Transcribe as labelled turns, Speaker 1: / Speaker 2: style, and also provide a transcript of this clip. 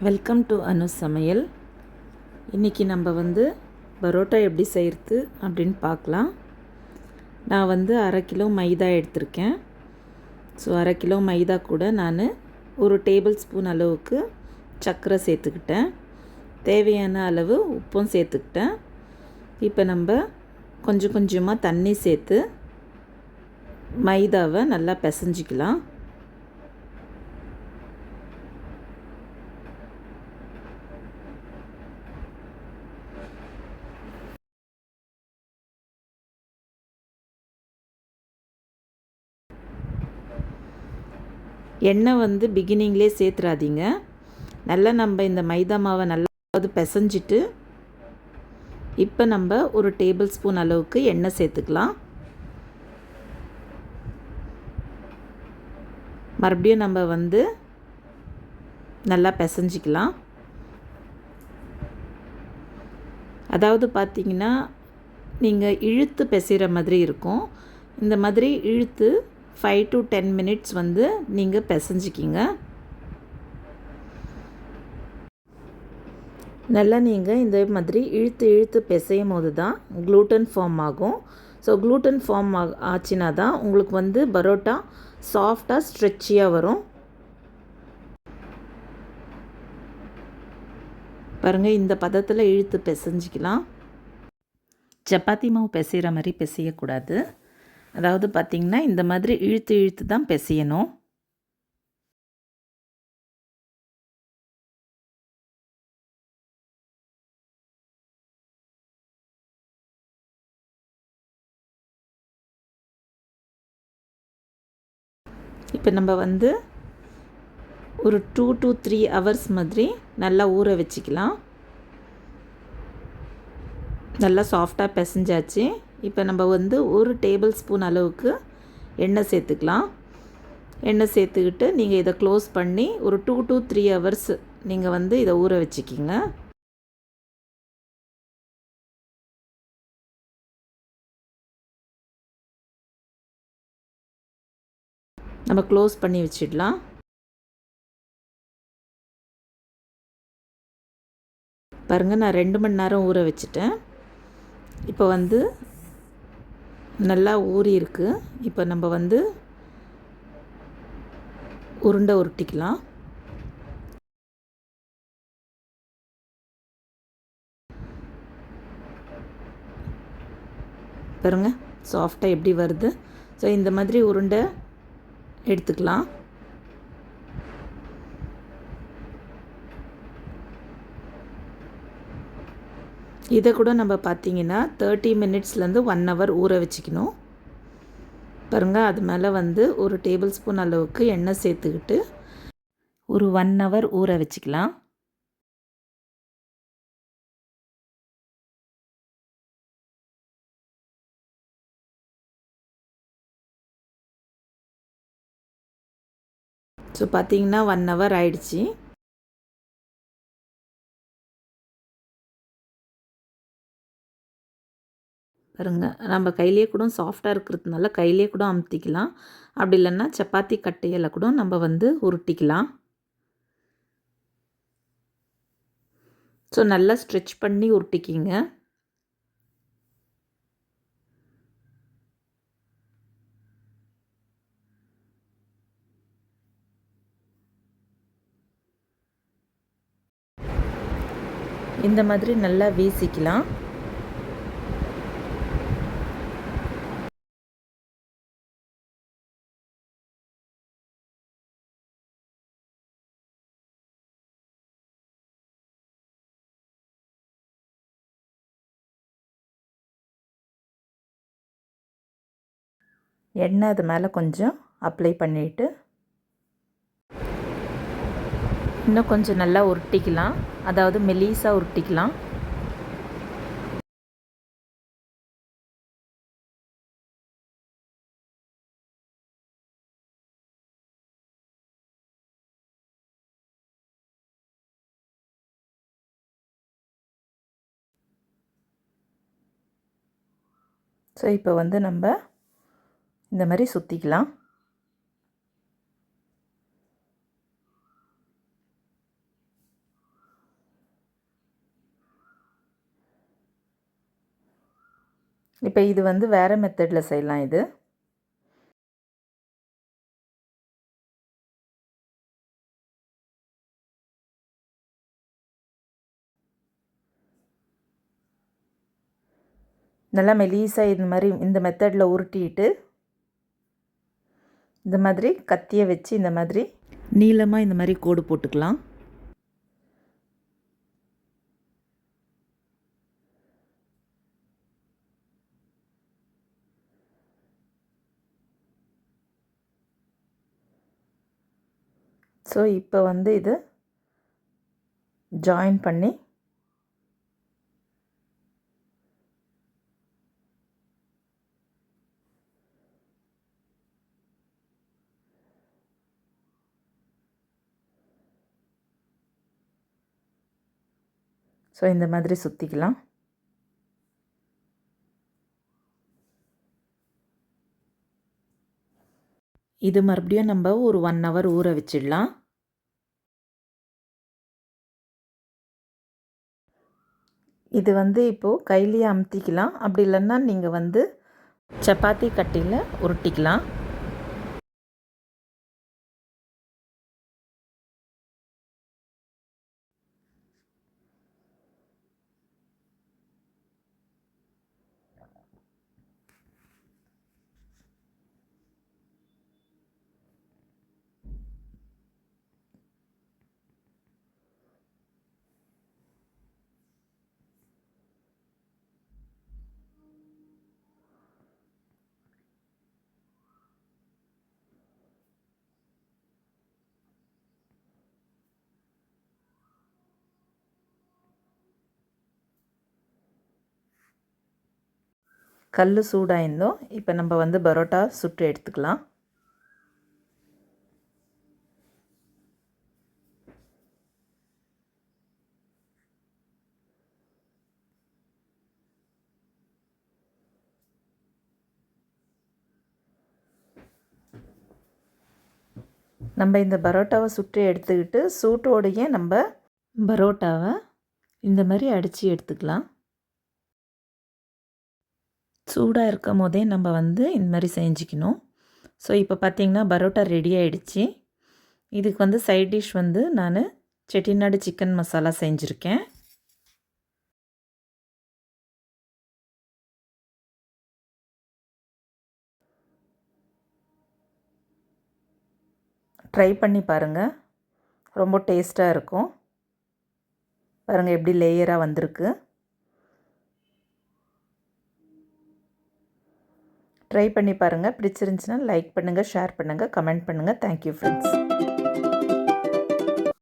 Speaker 1: Welcome to அனு சமையல். இன்றைக்கி நம்ம பரோட்டா எப்படி செய்கிறது அப்படின்னு பார்க்கலாம். நான் 1/2 கிலோ மைதா எடுத்திருக்கேன். ஸோ 1/2 கிலோ மைதா கூட நான் 1 டேபிள் ஸ்பூன் அளவுக்கு சர்க்கரை சேர்த்துக்கிட்டேன். தேவையான அளவு உப்பும் சேர்த்துக்கிட்டேன். இப்போ நம்ம கொஞ்சம் கொஞ்சமாக தண்ணி சேர்த்து மைதாவை நல்லா பிசைஞ்சிக்கலாம். எண்ணெய் பிகினிங்லேயே சேர்த்துறாதீங்க. நல்லா நம்ம இந்த மைதா மாவை நல்லா பிசைஞ்சிட்டு இப்போ நம்ம 1 டேபிள் ஸ்பூன் அளவுக்கு எண்ணெய் சேர்த்துக்கலாம். மறுபடியும் நம்ம நல்லா பிசைஞ்சிக்கலாம். அதாவது பார்த்திங்கன்னா நீங்கள் இழுத்து பிசைகிற மாதிரி இருக்கும். இந்த மாதிரி இழுத்து 5 to 10 minutes நீங்கள் பிசைஞ்சிக்கிங்க. நல்லா நீங்கள் இந்த மாதிரி இழுத்து பிசையும் போது தான் க்ளூட்டன் ஃபார்ம் ஆகும். ஸோ க்ளூட்டன் ஃபார்ம் ஆச்சுன்னா தான் உங்களுக்கு பரோட்டா சாஃப்டாக ஸ்ட்ரெச்சியாக வரும். பாருங்கள், இந்த பதத்தில் இழுத்து பிசைஞ்சிக்கலாம். சப்பாத்தி மாவு பிசைகிற மாதிரி பிசையக்கூடாது. அதாவது பார்த்திங்கன்னா இந்த மாதிரி இழுத்து தான் பிசையணும். இப்போ நம்ம ஒரு 2 to 3 hours மாதிரி நல்லா ஊற வச்சுக்கலாம். நல்லா சாஃப்டாக பிசைஞ்சாச்சு. இப்போ நம்ம 1 டேபிள் ஸ்பூன் அளவுக்கு எண்ணெய் சேர்த்துக்கலாம். எண்ணெய் சேர்த்துக்கிட்டு நீங்கள் இதை க்ளோஸ் பண்ணி ஒரு 2 to 3 hours நீங்கள் இதை ஊற வச்சுக்கிங்க. நம்ம க்ளோஸ் பண்ணி வச்சிடலாம். பாருங்கள், நான் 2 மணி நேரம் ஊற வச்சுட்டேன். இப்போ நல்லா ஊறி இருக்குது. இப்போ நம்ம உருண்டை உருட்டிக்கலாம். பாருங்க, சாஃப்டாக எப்படி வருது. ஸோ இந்த மாதிரி உருண்டை எடுத்துக்கலாம். இதை கூட நம்ம பார்த்திங்கன்னா 30 minutesலேருந்து 1 hour ஊற வச்சுக்கணும். பாருங்கள், அது மேலே 1 டேபிள் ஸ்பூன் அளவுக்கு எண்ணெய் சேர்த்துக்கிட்டு ஒரு 1 hour ஊற வச்சுக்கலாம். ஸோ பார்த்திங்கன்னா 1 hour ஆயிடுச்சு. பாருங்க, நம்ம கையிலே கூட சாஃப்டாக இருக்கிறதுனால கையிலே கூட அமுத்திக்கலாம். அப்படி இல்லைன்னா சப்பாத்தி கட்டையில் கூட நம்ம உருட்டிக்கலாம். ஸோ நல்லா ஸ்ட்ரெச் பண்ணி உருட்டிக்கிங்க. இந்த மாதிரி நல்லா வீசிக்கலாம். எண்ணெய் அது மேலே கொஞ்சம் அப்ளை பண்ணிவிட்டு இன்னும் கொஞ்சம் நல்லா உருட்டிக்கலாம். அதாவது மெலிசாக உருட்டிக்கலாம். ஸோ இப்போ நம்ம இந்த மாதிரி சுற்றிக்கலாம். இப்போ இது வந்து வேறு மெத்தடில் செய்யலாம். இது நல்லா மெலிசாக இது மாதிரி இந்த மெத்தடில் உருட்டிட்டு இந்த மாதிரி கத்தியை வச்சு இந்த மாதிரி நீளமாக இந்த மாதிரி கோடு போட்டுக்கலாம். ஸோ இப்போ வந்து இது ஜாயின் பண்ணி ஸோ இந்த மாதிரி சுற்றிக்கலாம். இது மறுபடியும் நம்ம ஒரு 1 hour ஊற வச்சிடலாம். இது வந்து இப்போது கையிலேயே அமுத்திக்கலாம். அப்படி இல்லைன்னா நீங்கள் வந்து சப்பாத்தி கட்டியில் உருட்டிக்கலாம். கல் சூடாயிருந்தோம். இப்போ நம்ம வந்து பரோட்டா சுட்டு எடுத்துக்கலாம். நம்ம இந்த பரோட்டாவை சுட்டு எடுத்துக்கிட்டு சூட்டோடையே நம்ம பரோட்டாவை இந்த மாதிரி அடித்து எடுத்துக்கலாம். சூடாக இருக்கும் போதே நம்ம வந்து இந்த மாதிரி செஞ்சுக்கணும். ஸோ இப்போ பார்த்திங்கன்னா பரோட்டா ரெடி ஆகிடுச்சு. இதுக்கு வந்து சைட் டிஷ் வந்து நான் செட்டிநாடு சிக்கன் மசாலா செஞ்சுருக்கேன். ட்ரை பண்ணி பாருங்கள், ரொம்ப டேஸ்ட்டாக இருக்கும். பாருங்கள் எப்படி லேயராக வந்திருக்கு. ட்ரை பண்ணி பாருங்கள். பிடிச்சிருந்துச்சுன்னா லைக் பண்ணுங்கள், ஷேர் பண்ணுங்கள், கமெண்ட் பண்ணுங்கள். Thank you friends.